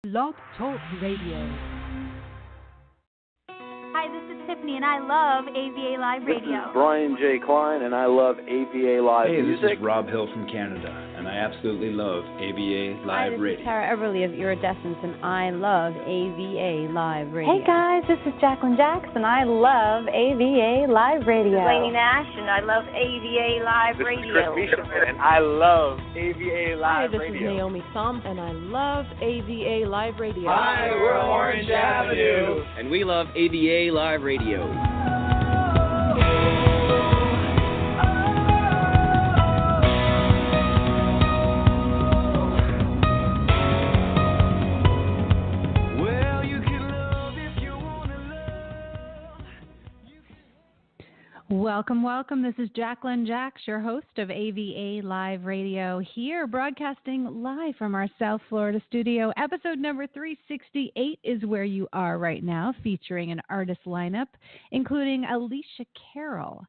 Blog Talk Radio. Hi, this is Tiffany, and I love AVA Live Radio. This is Brian J. Klein, and I love AVA Live Music. Hey, this is Rob Hill from Canada, and I absolutely love AVA Live Radio. Hi, this is Tara Everly of Iridescence, and I love AVA Live Radio. Hey guys, this is Jacqueline Jackson. I love AVA Live Radio. This is Lainey Nash, and I love AVA Live Radio. This is Chris Misha, and I love AVA Live Radio. Hi, this is Naomi Thumb, and I love AVA Live Radio. Hi, we're Orange Avenue, and we love AVA Live Radio. Welcome, welcome. This is Jacqueline Jax, your host of AVA Live Radio, here broadcasting live from our South Florida studio. Episode number 368 is where you are right now, featuring an artist lineup, including Alicia Carroll,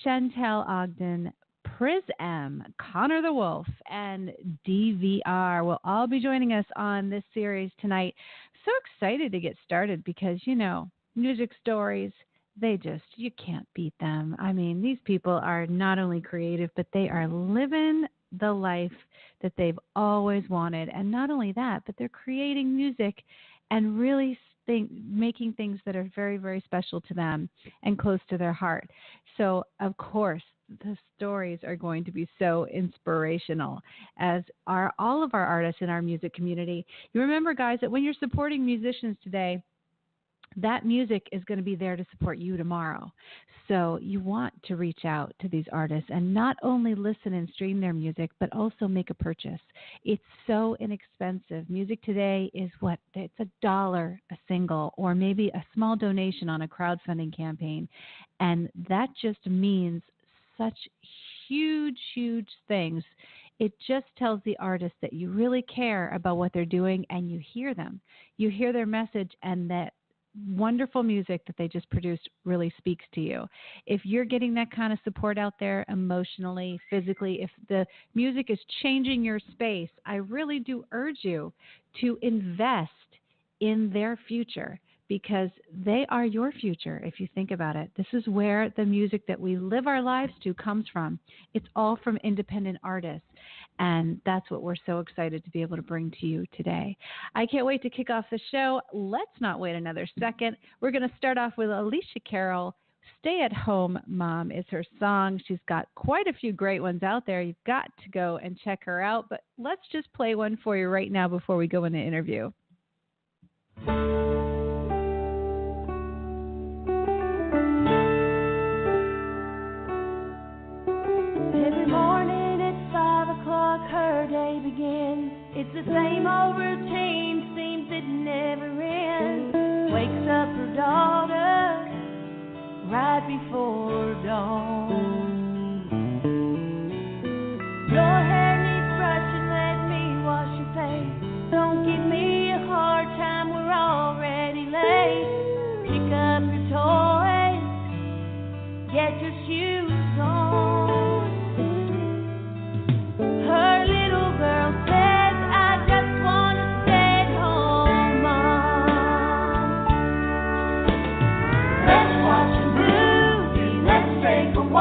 Chantel Ogden, Priz M, Connor the Wolf, and DVR will all be joining us on this series tonight. So excited to get started because, you know, music stories, you can't beat them. I mean, these people are not only creative, but they are living the life that they've always wanted. And not only that, but they're creating music and really making things that are very, very special to them and close to their heart. So, of course, the stories are going to be so inspirational, as are all of our artists in our music community. You remember, guys, that when you're supporting musicians today, that music is going to be there to support you tomorrow. So you want to reach out to these artists and not only listen and stream their music, but also make a purchase. It's so inexpensive. Music today is it's $1 a single, or maybe a small donation on a crowdfunding campaign. And that just means such huge, huge things. It just tells the artist that you really care about what they're doing, and you hear them. You hear their message, and that wonderful music that they just produced really speaks to you. If you're getting that kind of support out there emotionally, physically, if the music is changing your space, I really do urge you to invest in their future, because they are your future if you think about it. This is where the music that we live our lives to comes from. It's all from independent artists. And that's what we're so excited to be able to bring to you today. I can't wait to kick off the show. Let's not wait another second. We're going to start off with Alicia Carroll. Stay at Home Mom is her song. She's got quite a few great ones out there. You've got to go and check her out. But let's just play one for you right now before we go into the interview. It's the same old routine, seems it never ends. Wakes up her daughter right before dawn. Your hair needs brushing, let me wash your face. Don't give me a hard time, we're already late. Pick up your toys, get your shoes on. Her little girl says, I just want to stay at home, Mom. Let's watch a movie, let's take a walk.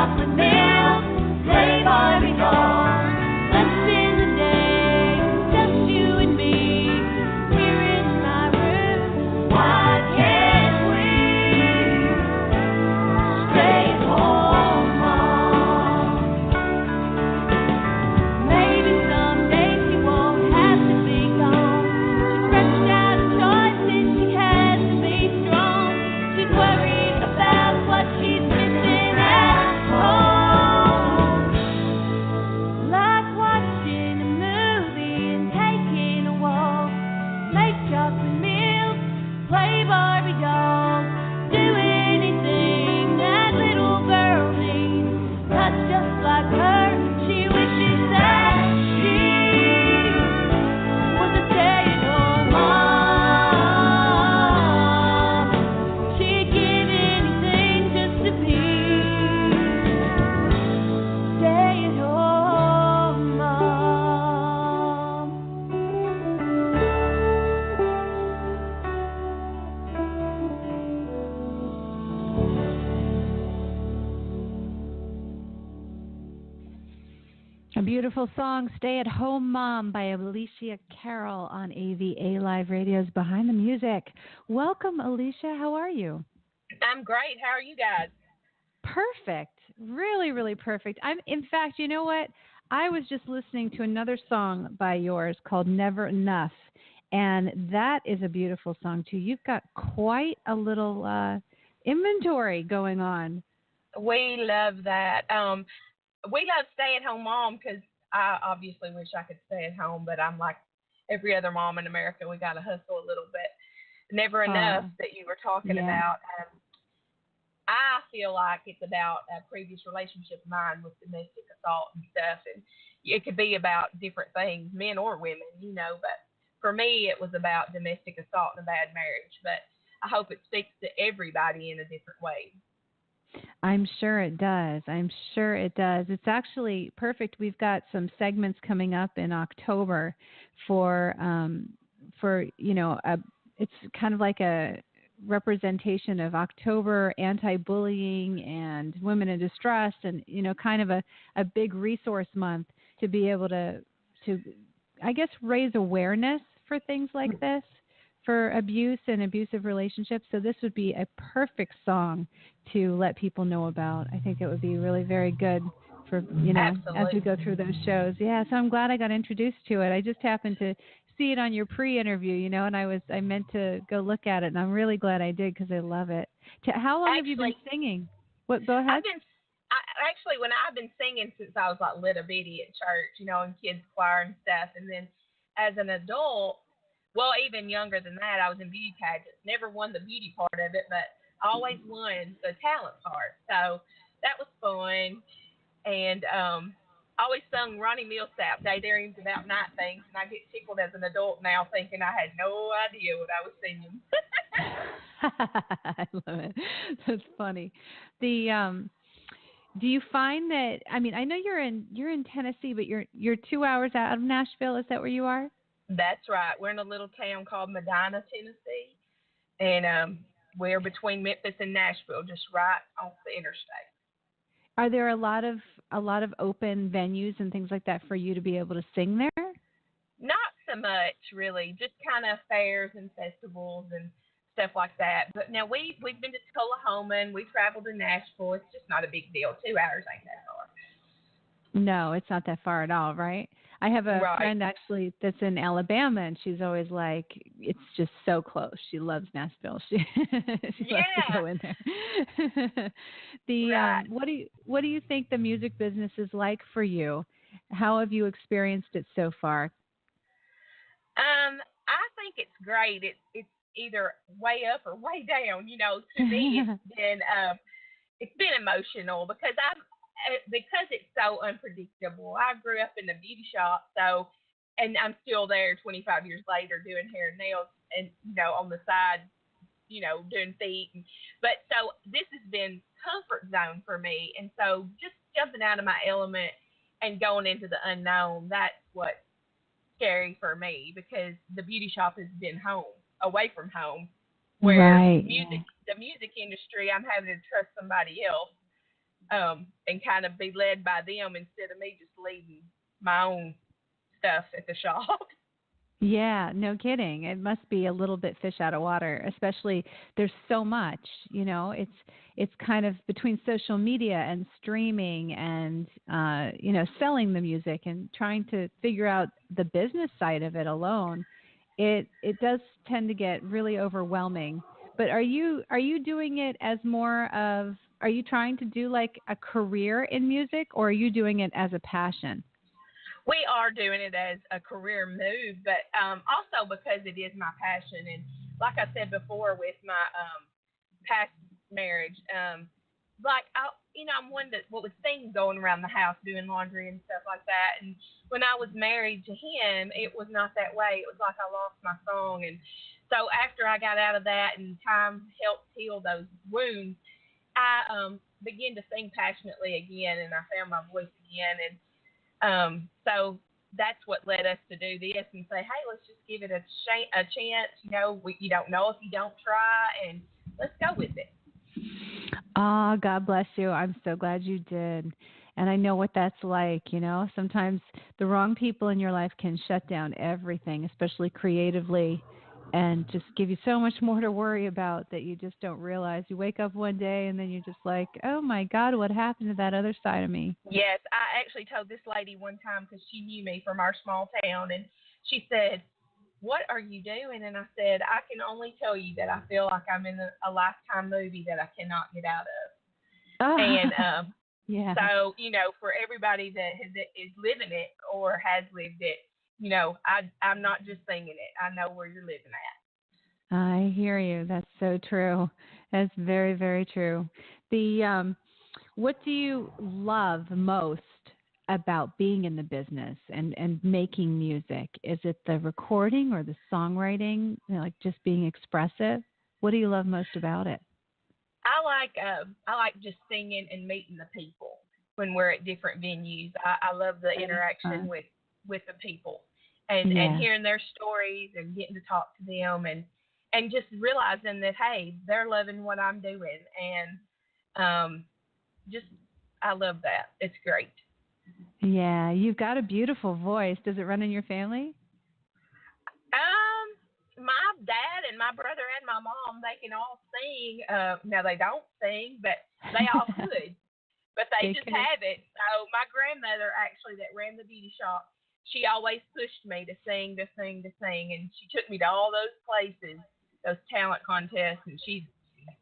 chocolate milk, play Barbie dolls. Let's spend the day, just you and me, here in my room. Why can't we stay home, Mom? Maybe someday she won't have to be gone. She's stretched out of choices, she has to be strong. She's worried about what she's missing at home. Like watching a movie and taking a walk. Make chocolate milk, play Barbie dolls. Do anything that little girl needs. 'Cause just like her, she wishes that she was a stay-at-home mom. She'd give anything just to be stay-at-home mom. A beautiful song, Stay at Home Mom by Alicia Carroll on AVA Live Radio's Behind the Music. Welcome, Alicia. How are you? I'm great. How are you guys? Perfect. Really, really perfect. In fact, you know what? I was just listening to another song by yours called Never Enough, and that is a beautiful song, too. You've got quite a little inventory going on. We love that. We love stay-at-home mom because I obviously wish I could stay at home, but I'm like every other mom in America. We got to hustle a little bit. Never enough that you were talking about. I feel like it's about a previous relationship of mine with domestic assault and stuff, and it could be about different things, men or women, but for me it was about domestic assault and a bad marriage, but I hope it speaks to everybody in a different way. I'm sure it does. It's actually perfect. We've got some segments coming up in October for it's kind of like a representation of October anti-bullying and women in distress, and kind of a big resource month to be able to I guess raise awareness for things like this, for abuse and abusive relationships. So this would be a perfect song to let people know about. I think it would be really very good for, as we go through those shows. Yeah, so I'm glad I got introduced to it. I just happened to see it on your pre-interview, and I meant to go look at it, and I'm really glad I did because I love it. How long have you been singing? What? Go ahead. When I've been singing since I was like little bitty at church, in kids choir and stuff, and then as an adult, well, even younger than that, I was in beauty pageants. Never won the beauty part of it, but always won the talent part. So that was fun. And always sung Ronnie Millsap, Daydreams About Night Things, and I get tickled as an adult now thinking I had no idea what I was singing. I love it. That's funny. Do you find that, I know you're in Tennessee, but you're 2 hours out of Nashville. Is that where you are? That's right. We're in a little town called Medina, Tennessee, and we're between Memphis and Nashville, just right off the interstate. Are there a lot of open venues and things like that for you to be able to sing there? Not so much, really. Just kind of fairs and festivals and stuff like that. But now we've been to Tullahoma and we traveled to Nashville. It's just not a big deal. 2 hours ain't that far. No, it's not that far at all, right? I have a friend actually that's in Alabama, and she's always like, it's just so close. She loves Nashville. She loves to go in there. What do you think the music business is like for you? How have you experienced it so far? I think it's great. It's either way up or way down. To me, it's been emotional because it's so unpredictable. I grew up in the beauty shop, and I'm still there 25 years later doing hair and nails, and on the side, doing feet. But so this has been comfort zone for me, and so just jumping out of my element and going into the unknown, that's what's scary for me, because the beauty shop has been home, away from home, where the music industry, I'm having to trust somebody else. and kind of be led by them instead of me just leading my own stuff at the shop. Yeah, no kidding. It must be a little bit fish out of water, especially there's so much, it's kind of between social media and streaming and, selling the music and trying to figure out the business side of it alone. It does tend to get really overwhelming. But are you doing it as are you trying to do like a career in music, or are you doing it as a passion? We are doing it as a career move, but also because it is my passion. And like I said before with my past marriage, I'm one that would sing going around the house doing laundry and stuff like that. And when I was married to him, it was not that way. It was like I lost my song. And so after I got out of that and time helped heal those wounds, I began to sing passionately again, and I found my voice again. And so that's what led us to do this and say, hey, let's just give it a chance. You don't know if you don't try, and let's go with it. Oh, God bless you. I'm so glad you did. And I know what that's like, Sometimes the wrong people in your life can shut down everything, especially creatively, and just give you so much more to worry about that you just don't realize. You wake up one day and then you're just like, oh, my God, what happened to that other side of me? Yes, I actually told this lady one time because she knew me from our small town, and she said, what are you doing? And I said, I can only tell you that I feel like I'm in a Lifetime movie that I cannot get out of. Oh. And yeah. So, for everybody that is living it or has lived it, I'm not just singing it. I know where you're living at. I hear you. That's so true. That's very, very true. What do you love most about being in the business and making music? Is it the recording or the songwriting, like just being expressive? What do you love most about it? I like just singing and meeting the people when we're at different venues. I love the interaction with the people and hearing their stories and getting to talk to them and just realizing that, hey, they're loving what I'm doing. And I love that. It's great. Yeah, you've got a beautiful voice. Does it run in your family? My dad and my brother and my mom, they can all sing. Now, they don't sing, but they all could. But they just have it. So my grandmother, actually, that ran the beauty shop, she always pushed me to sing. And she took me to all those places, those talent contests, and she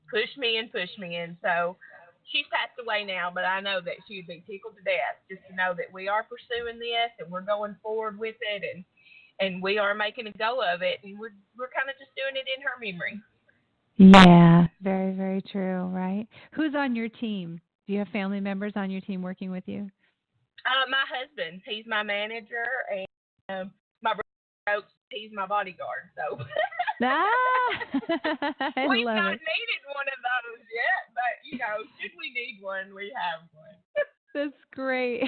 pushed me. And so she's passed away now, but I know that she would be tickled to death just to know that we are pursuing this and we're going forward with it. And we are making a go of it, and we're kind of just doing it in her memory. Yeah, very, very true, right? Who's on your team? Do you have family members on your team working with you? My husband, he's my manager, and my brother, he's my bodyguard. So we've not needed one of those yet, but should we need one, we have one. That's great.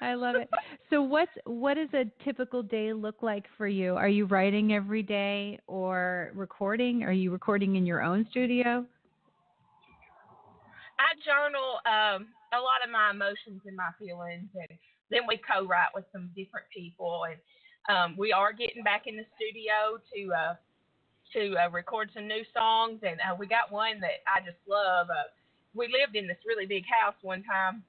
I love it. So what does a typical day look like for you? Are you writing every day or recording? Are you recording in your own studio? I journal a lot of my emotions and my feelings, and then we co-write with some different people. And we are getting back in the studio to record some new songs, and we got one that I just love. We lived in this really big house one time,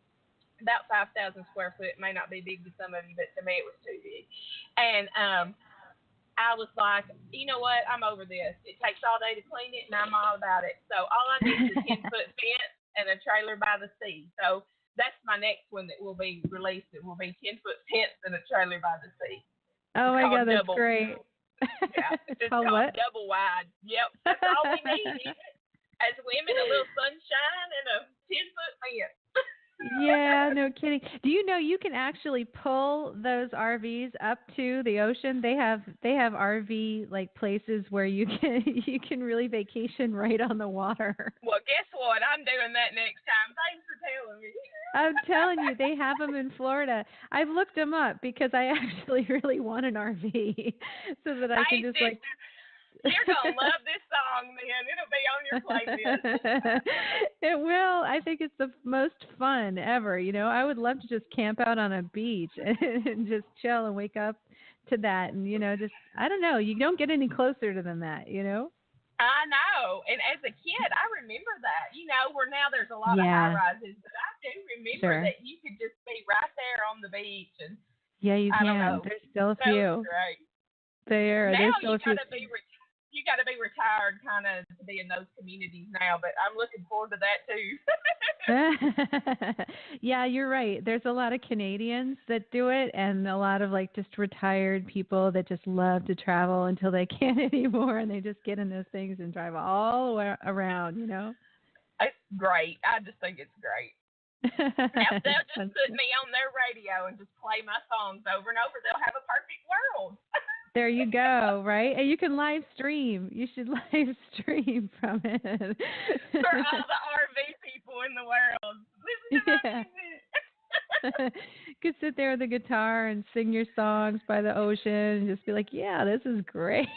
about 5,000 square foot. It may not be big to some of you, but to me it was too big. And I was like, you know what? I'm over this. It takes all day to clean it, and I'm all about it. So all I need is a 10-foot fence and a trailer by the sea. So that's my next one that will be released. It will be 10-foot fence and a trailer by the sea. Oh, my God, that's great. Yeah, it's called what? Double Wide. Yep, that's all we need. As women, a little sunshine and a 10-foot fence. Yeah, no kidding. Do you know you can actually pull those RVs up to the ocean? They have RV like places where you can really vacation right on the water. Well, guess what? I'm doing that next time. Thanks for telling me. I'm telling you, they have them in Florida. I've looked them up because I actually really want an RV so that I can just sister. You're going to love this song, man. It'll be on your playlist. It will. I think it's the most fun ever. I would love to just camp out on a beach and just chill and wake up to that. And, just, I don't know. You don't get any closer than that, I know. And as a kid, I remember that. Where now there's a lot of high rises, but I do remember that you could just be right there on the beach. And yeah, you can. I don't know. There's still a few. Great. There's still a few. You got to be retired kind of to be in those communities now, but I'm looking forward to that too. Yeah, you're right. There's a lot of Canadians that do it, and a lot of just retired people that just love to travel until they can't anymore, and they just get in those things and drive all the way around, It's great. I just think it's great. Now, they'll just put me on their radio and just play my songs over and over. They'll have a perfect world. There you go, right? And you can live stream. You should live stream from it. For all the RV people in the world. Listen to my music. You could sit there with the guitar and sing your songs by the ocean and just be like, yeah, this is great.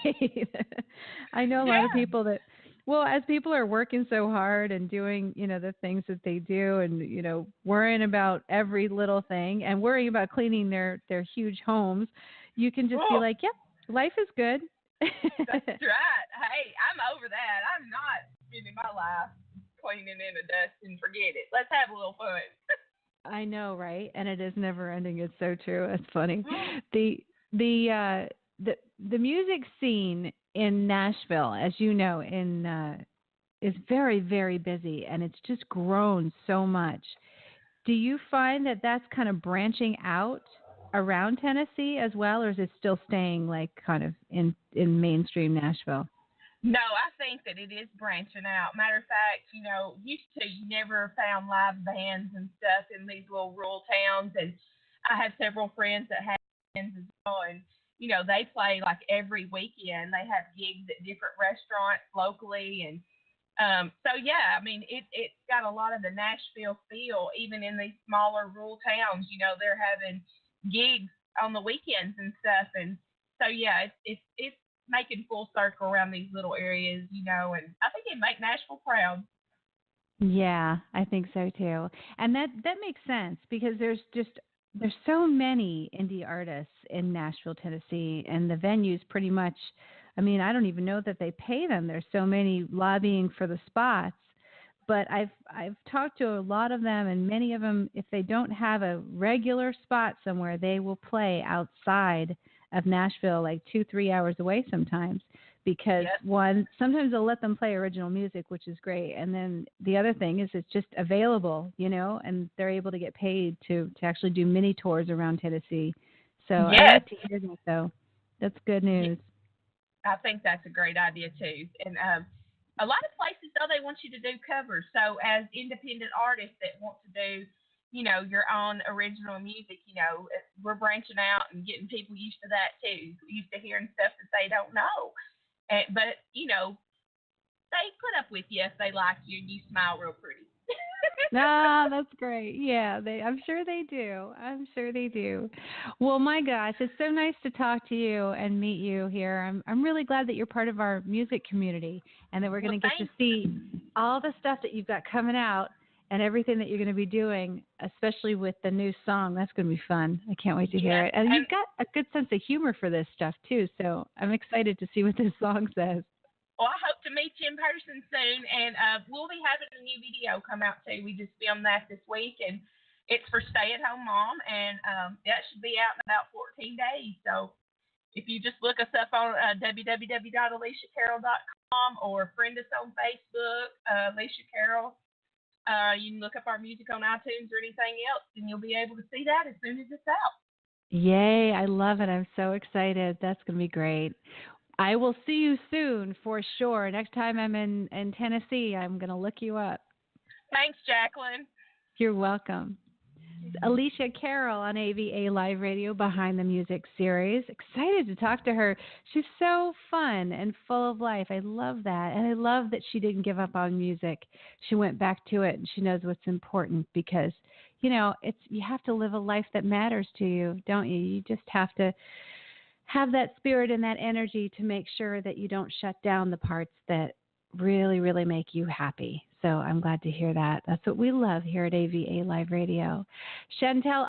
I know a lot of people that, as people are working so hard and doing, the things that they do and, worrying about every little thing and worrying about cleaning their huge homes, you can just be like, yep. Life is good. That's right. Hey, I'm over that. I'm not spending my life cleaning in the dust and forget it. Let's have a little fun. I know, right? And it is never ending. It's so true. It's funny. The music scene in Nashville, as you know, is very, very busy, and it's just grown so much. Do you find that that's kind of branching out around Tennessee as well, or is it still staying kind of in mainstream Nashville? No, I think that it is branching out. Matter of fact, used to you never found live bands and stuff in these little rural towns, and I have several friends that have bands as well, and they play every weekend. They have gigs at different restaurants locally, and so yeah, I mean it's got a lot of the Nashville feel, even in these smaller rural towns. They're having gigs on the weekends and stuff, and so yeah, it's making full circle around these little areas, and I think it make Nashville proud. Yeah, I think so too, and that makes sense because there's so many indie artists in Nashville, Tennessee, and the venues pretty much. I mean, I don't even know that they pay them. There's so many lobbying for the spots. But I've talked to a lot of them, and many of them, if they don't have a regular spot somewhere, they will play outside of Nashville, 2-3 hours away sometimes, because sometimes they'll let them play original music, which is great, and then the other thing is it's just available, and they're able to get paid to actually do mini tours around Tennessee. So I like to hear that, though. That's good news. I think that's a great idea too, and a lot of places, though, they want you to do covers. So as independent artists that want to do, your own original music, we're branching out and getting people used to that, too. Used to hearing stuff that they don't know. But, they put up with you if they like you and you smile real pretty. That's great. Yeah, I'm sure they do. Well, my gosh, it's so nice to talk to you and meet you here. I'm really glad that you're part of our music community and that we're going to get to see all the stuff that you've got coming out and everything that you're going to be doing, especially with the new song. That's going to be fun. I can't wait to hear it. And you've got a good sense of humor for this stuff, too, so I'm excited to see what this song says. Well, I hope to meet you in person soon, and we'll be having a new video come out, too. We just filmed that this week, and it's for stay-at-home mom, and that should be out in about 14 days. So if you just look us up on www.aliciacarroll.com or friend us on Facebook, Alicia Carroll. You can look up our music on iTunes or anything else, and you'll be able to see that as soon as it's out. Yay, I love it. I'm so excited. That's going to be great. I will see you soon for sure. Next time I'm in Tennessee, I'm going to look you up. Thanks, Jacqueline. You're welcome. Alicia Carroll on AVA Live Radio Behind the Music series. Excited to talk to her. She's so fun and full of life. I love that. And I love that she didn't give up on music. She went back to it, and she knows what's important because, you have to live a life that matters to you, don't you? You just have to have that spirit and that energy to make sure that you don't shut down the parts that really, really make you happy. So I'm glad to hear that. That's what we love here at AVA Live Radio. Chantel,